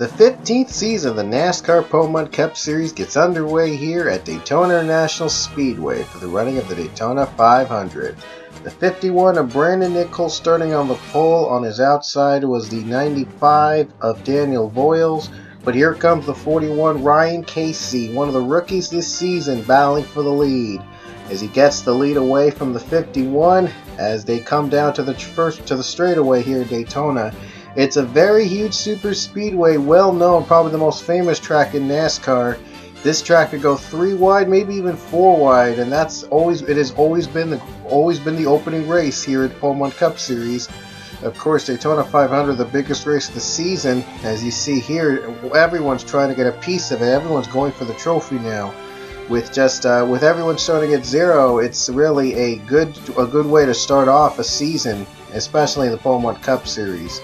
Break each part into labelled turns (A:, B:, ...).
A: The 15th season of the NASCAR Pro Mud Cup Series gets underway here at Daytona International Speedway for the running of the Daytona 500. The 51 of Brandon Nichols starting on the pole. On his outside was the 95 of Daniel Voiles. But here comes the 41 Ryan Casey, one of the rookies this season, battling for the lead. As he gets the lead away from the 51 as they come down to the straightaway here at Daytona. It's a very huge super speedway, well known, probably the most famous track in NASCAR. This track could go 3 wide, maybe even 4 wide, and it has always been the opening race here at Pro Mud Cup Series. Of course, Daytona 500, the biggest race of the season. As you see here, everyone's trying to get a piece of it. Everyone's going for the trophy now. With everyone starting at 0, it's really a good way to start off a season, especially in the Pro Mud Cup Series.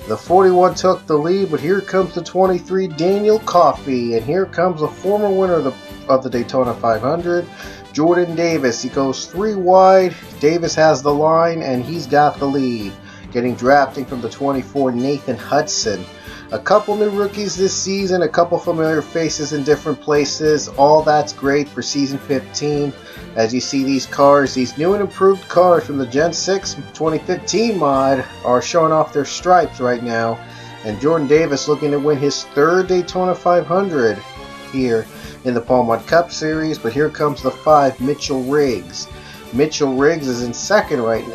A: The 41 took the lead, but here comes the 23, Daniel Coffey, and here comes the former winner of the Daytona 500, Jordan Davis. He goes 3 wide. Davis has the line, and he's got the lead. Getting drafting from the 24, Nathan Hudson. A couple new rookies this season, a couple familiar faces in different places. All that's great for season 15. As you see these cars, these new and improved cars from the Gen 6 2015 mod are showing off their stripes right now. And Jordan Davis looking to win his 3rd Daytona 500 here in the Pro Mud Cup Series. But here comes the 5, Mitchell Riggs. Mitchell Riggs is in second right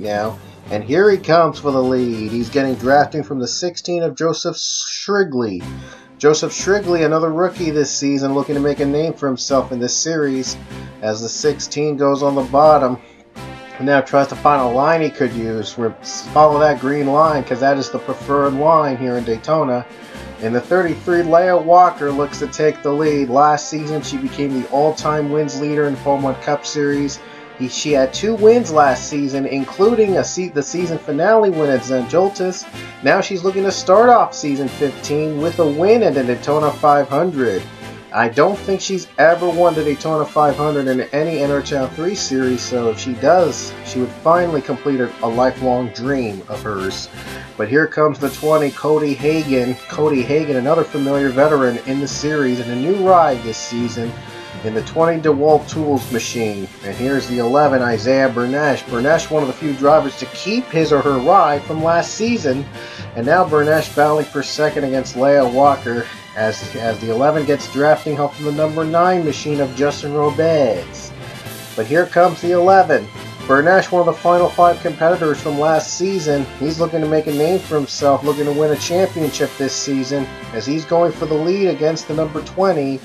A: now. And here he comes for the lead. He's getting drafting from the 16 of Joseph Shrigley. Joseph Shrigley, another rookie this season, looking to make a name for himself in this series. As the 16 goes on the bottom, and now tries to find a line he could use. Follow that green line, because that is the preferred line here in Daytona. And the 33, Leah Walker, looks to take the lead. Last season, she became the all-time wins leader in the Pro Mud Cup Series. She had 2 wins last season, including the season finale win at Zandvoorts. Now she's looking to start off season 15 with a win at the Daytona 500. I don't think she's ever won the Daytona 500 in any NHRA 3 series, so if she does, she would finally complete a lifelong dream of hers. But here comes the 20, Cody Hagan. Cody Hagan, another familiar veteran in the series, and a new ride this season in the 20 DeWalt Tools machine. And here's the 11, Isaiah Bernesh. Bernesh, one of the few drivers to keep his or her ride from last season. And now Bernesh battling for second against Leah Walker as the 11 gets drafting help from the number 9 machine of Justin Robes. But here comes the 11. Bernesh, one of the final 5 competitors from last season. He's looking to make a name for himself, looking to win a championship this season, as he's going for the lead against the number 20.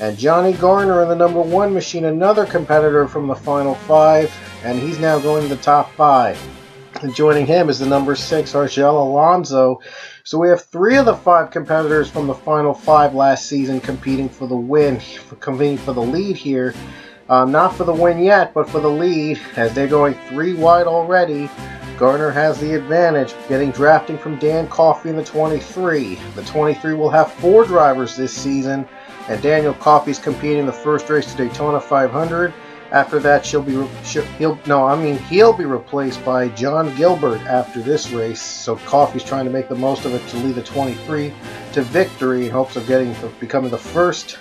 A: And Johnny Garner in the number 1 machine, another competitor from the final 5, and he's now going to the top 5. And joining him is the number 6, Argel Alonso. So we have 3 of the 5 competitors from the final 5 last season competing for the win, competing for the lead here. Not for the win yet, but for the lead, as they're going 3 wide already. Garner has the advantage, getting drafting from Dan Coffey in the 23. The 23 will have 4 drivers this season. And Daniel Coffey's competing in the first race to Daytona 500. After that, he'll be replaced by John Gilbert after this race. So Coffey's trying to make the most of it to lead the 23 to victory in hopes of becoming the first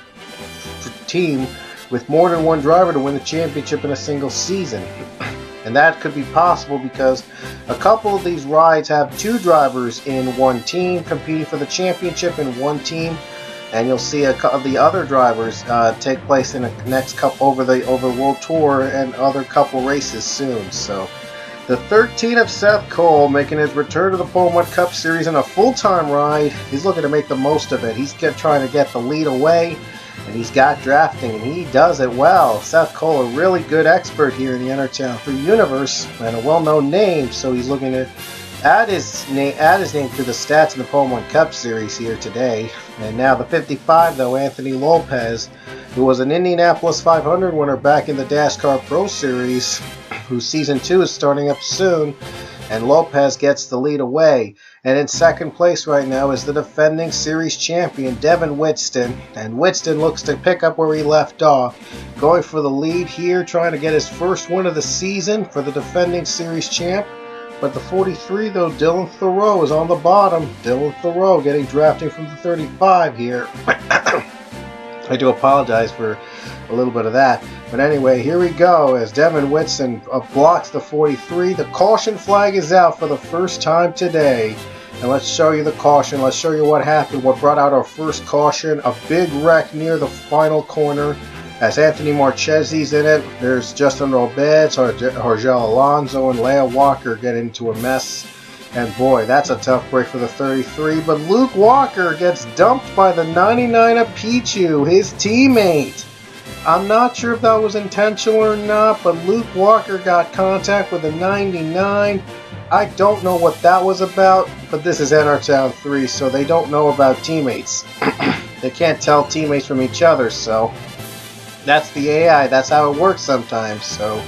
A: team with more than 1 driver to win the championship in a single season. And that could be possible because a couple of these rides have 2 drivers in one team competing for the championship in one team. And you'll see the other drivers take place in the next couple over the World Tour and other couple races soon. So the 13 of Seth Cole making his return to the Pro Mud Cup Series in a full-time ride. He's looking to make the most of it. He's trying to get the lead away, and he's got drafting, and he does it well. Seth Cole, a really good expert here in the NHRA 3 universe and a well-known name, so he's looking to add his name to the stats in the Pro Mud Cup Series here today. And now the 55, though, Anthony Lopez, who was an Indianapolis 500 winner back in the NASCAR Pro Series, whose season 2 is starting up soon, and Lopez gets the lead away. And in second place right now is the defending series champion, Devin Whitston. And Whitston looks to pick up where he left off, going for the lead here, trying to get his first win of the season for the defending series champ. But the 43, though, Dylan Thoreau is on the bottom. Dylan Thoreau getting drafting from the 35 here. I do apologize for a little bit of that. But anyway, here we go as Devin Whitson blocks the 43. The caution flag is out for the first time today. And let's show you the caution. Let's show you what happened. What brought out our first caution. A big wreck near the final corner. As Anthony Marchese's in it, there's Justin Robeds, Jorgel Alonso, and Leia Walker get into a mess. And boy, that's a tough break for the 33. But Luke Walker gets dumped by the 99 of Pichu, his teammate. I'm not sure if that was intentional or not, but Luke Walker got contact with the 99. I don't know what that was about, but this is NR Town 3, so they don't know about teammates. They can't tell teammates from each other, so that's the AI. That's how it works sometimes. So,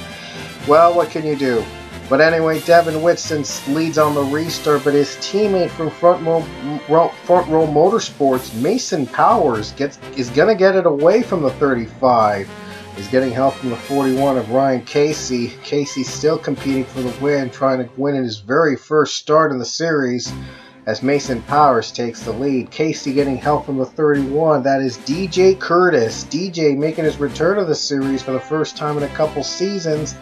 A: well, what can you do? But anyway, Devin Whitson leads on the restart, but his teammate from Front Row Motorsports, Mason Powers, is going to get it away from the 35. He's getting help from the 41 of Ryan Casey. Casey's still competing for the win, trying to win in his very first start in the series, as Mason Powers takes the lead. Casey getting help from the 31. That is DJ Curtis. DJ making his return to the series for the first time in a couple seasons.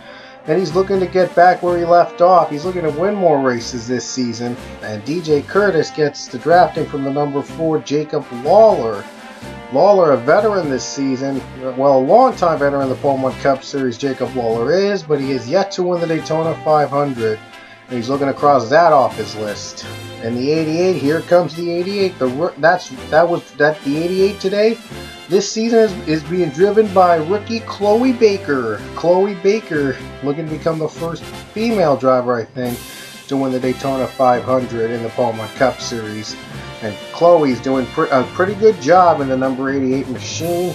A: And he's looking to get back where he left off. He's looking to win more races this season. And DJ Curtis gets the drafting from the number 4, Jacob Lawler. Lawler, a veteran this season. Well, a long-time veteran in the Pullman Cup Series, Jacob Lawler is, but he is yet to win the Daytona 500. And he's looking to cross that off his list. And the 88, here comes the 88. The 88 today. This season is being driven by rookie Chloe Baker. Chloe Baker looking to become the first female driver, I think, to win the Daytona 500 in the Pullman Cup Series. And Chloe's doing a pretty good job in the number 88 machine.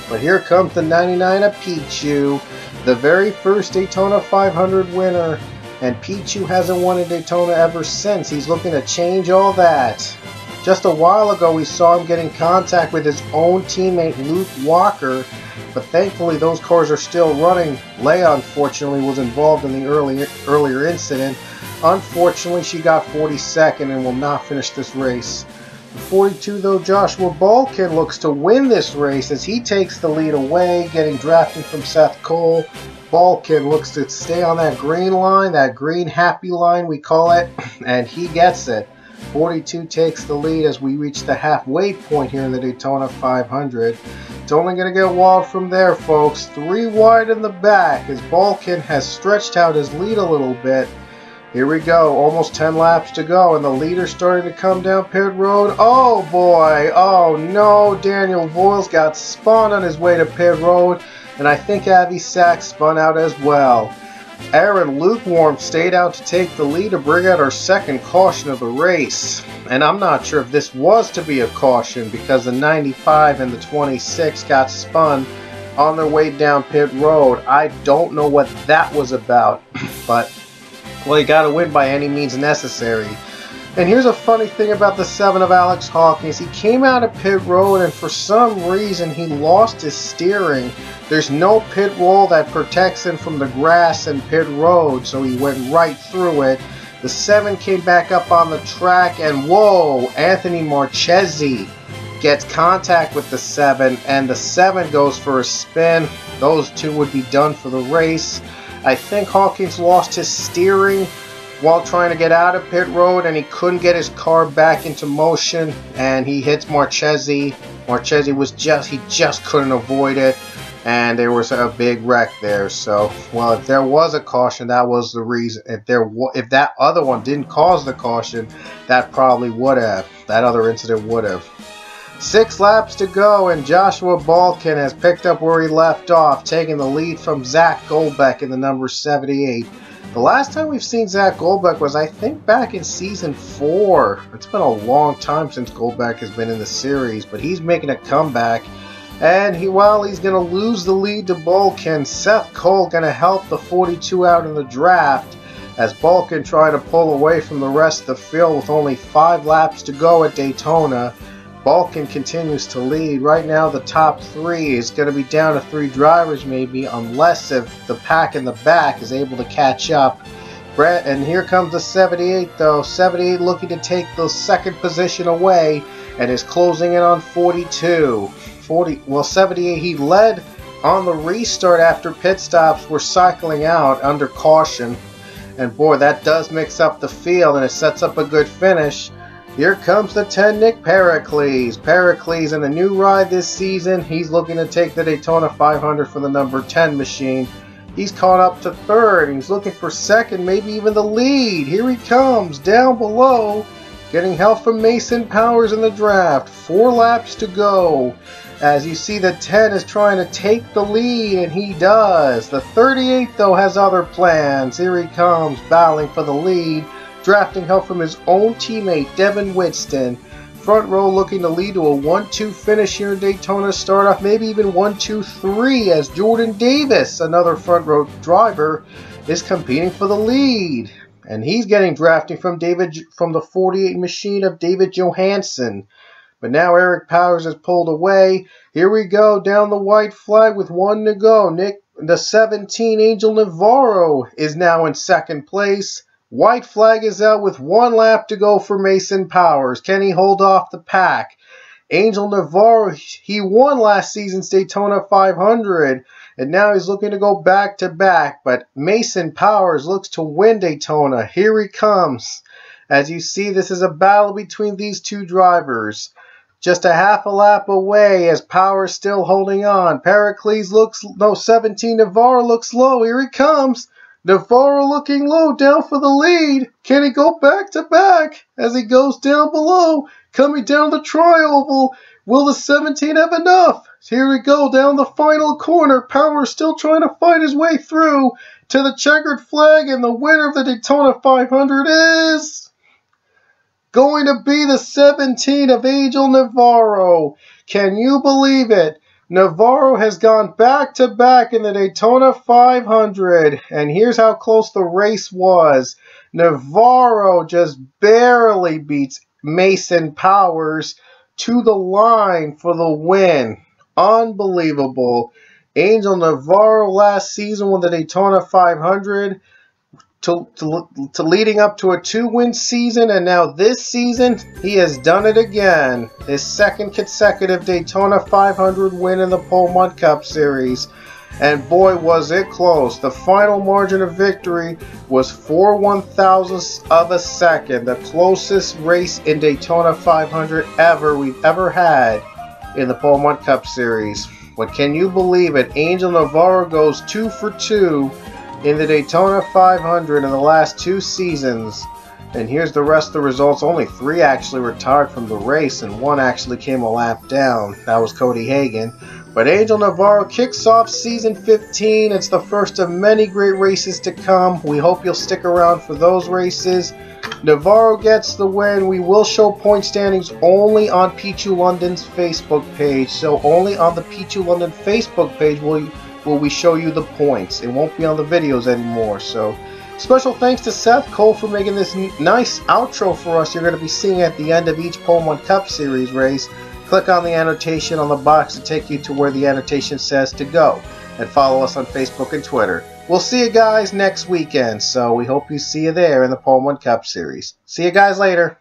A: But here comes the 99 of Pichu, the very first Daytona 500 winner. And Pichu hasn't won a Daytona ever since. He's looking to change all that. Just a while ago, we saw him get in contact with his own teammate, Luke Walker. But thankfully, those cars are still running. Leia, unfortunately, was involved in the earlier incident. Unfortunately, she got 42nd and will not finish this race. The 42, though, Joshua Balkin looks to win this race as he takes the lead away, getting drafted from Seth Cole. Balkin looks to stay on that green line, that green happy line we call it, and he gets it. 42 takes the lead as we reach the halfway point here in the Daytona 500. It's only going to get walled from there, folks. 3 wide in the back as Balkin has stretched out his lead a little bit. Here we go, almost 10 laps to go, and the leader's starting to come down pit road. Oh boy, oh no, Daniel Voiles got spun on his way to pit road, and I think Avi Sachs spun out as well. Aaron Lukewarm stayed out to take the lead to bring out our second caution of the race. And I'm not sure if this was to be a caution because the 95 and the 26 got spun on their way down pit road. I don't know what that was about, but well, you got to win by any means necessary. And here's a funny thing about the 7 of Alex Hawkins. He came out of pit road and for some reason he lost his steering. There's no pit wall that protects him from the grass and pit road, so he went right through it. The 7 came back up on the track and whoa, Anthony Marchese gets contact with the 7 and the 7 goes for a spin. Those two would be done for the race. I think Hawkins lost his steering while trying to get out of pit road and he couldn't get his car back into motion and he hits Marchese. Marchese just couldn't avoid it and there was a big wreck there. So, well, if there was a caution, that was the reason. If that other one didn't cause the caution, that probably would have. That other incident would have. 6 laps to go, and Joshua Balkin has picked up where he left off, taking the lead from Zach Goldbeck in the number 78. The last time we've seen Zach Goldbeck was, I think, back in Season 4. It's been a long time since Goldbeck has been in the series, but he's making a comeback. And while he's going to lose the lead to Balkin, Seth Cole going to help the 42 out in the draft, as Balkin trying to pull away from the rest of the field with only 5 laps to go at Daytona. Balkin continues to lead. Right now the top 3 is going to be down to 3 drivers maybe, unless if the pack in the back is able to catch up And here comes the 78 though. 78 looking to take the second position away and is closing in on 42. 78, he led on the restart after pit stops were cycling out under caution. And boy, that does mix up the field and it sets up a good finish. Here comes the 10, Nick Pericles. Pericles in a new ride this season. He's looking to take the Daytona 500 for the number 10 machine. He's caught up to third. He's looking for second, maybe even the lead. Here he comes, down below, getting help from Mason Powers in the draft. 4 laps to go. As you see, the 10 is trying to take the lead, and he does. The 38, though, has other plans. Here he comes, battling for the lead, drafting help from his own teammate, Devin Winston. Front row looking to lead to a 1-2 finish here in Daytona. Start off maybe even 1-2-3 as Jordan Davis, another front row driver, is competing for the lead. And he's getting drafting from the 48 machine of David Johansson. But now Eric Powers has pulled away. Here we go down the white flag with 1 to go. The 17 Angel Navarro is now in second place. White flag is out with 1 lap to go for Mason Powers. Can he hold off the pack? Angel Navarro, he won last season's Daytona 500, and now he's looking to go back-to-back. But Mason Powers looks to win Daytona. Here he comes. As you see, this is a battle between these two drivers. Just a half a lap away as Powers still holding on. Pericles 17 Navarro looks low. Here he comes. Navarro looking low, down for the lead. Can he go back-to-back as he goes down below? Coming down the tri-oval. Will the 17 have enough? Here we go down the final corner. Powers still trying to fight his way through to the checkered flag, and the winner of the Daytona 500 is going to be the 17 of Angel Navarro. Can you believe it? Navarro has gone back-to-back in the Daytona 500, and here's how close the race was. Navarro just barely beats Mason Powers to the line for the win. Unbelievable. Angel Navarro last season won the Daytona 500 to leading up to a 2-win season, and now this season he has done it again. His second consecutive Daytona 500 win in the Pullman Cup Series. And boy, was it close. The final margin of victory was 4 1/1000ths of a second. The closest race in Daytona 500 we've ever had in the Pullman Cup Series. But can you believe it? Angel Navarro goes 2 for 2 in the Daytona 500 in the last 2 seasons. And here's the rest of the results. Only 3 actually retired from the race, and 1 actually came a lap down. That was Cody Hagan. But Angel Navarro kicks off season 15. It's the first of many great races to come. We hope you'll stick around for those races. Navarro gets the win. We will show point standings only on Pichu London's Facebook page. So only on the Pichu London Facebook page will we show you the points. It won't be on the videos anymore. So special thanks to Seth Cole for making this nice outro for us. You're going to be seeing at the end of each Pullman Cup Series race. Click on the annotation on the box to take you to where the annotation says to go. And follow us on Facebook and Twitter. We'll see you guys next weekend, so we hope you see you there in the Pullman Cup Series. See you guys later.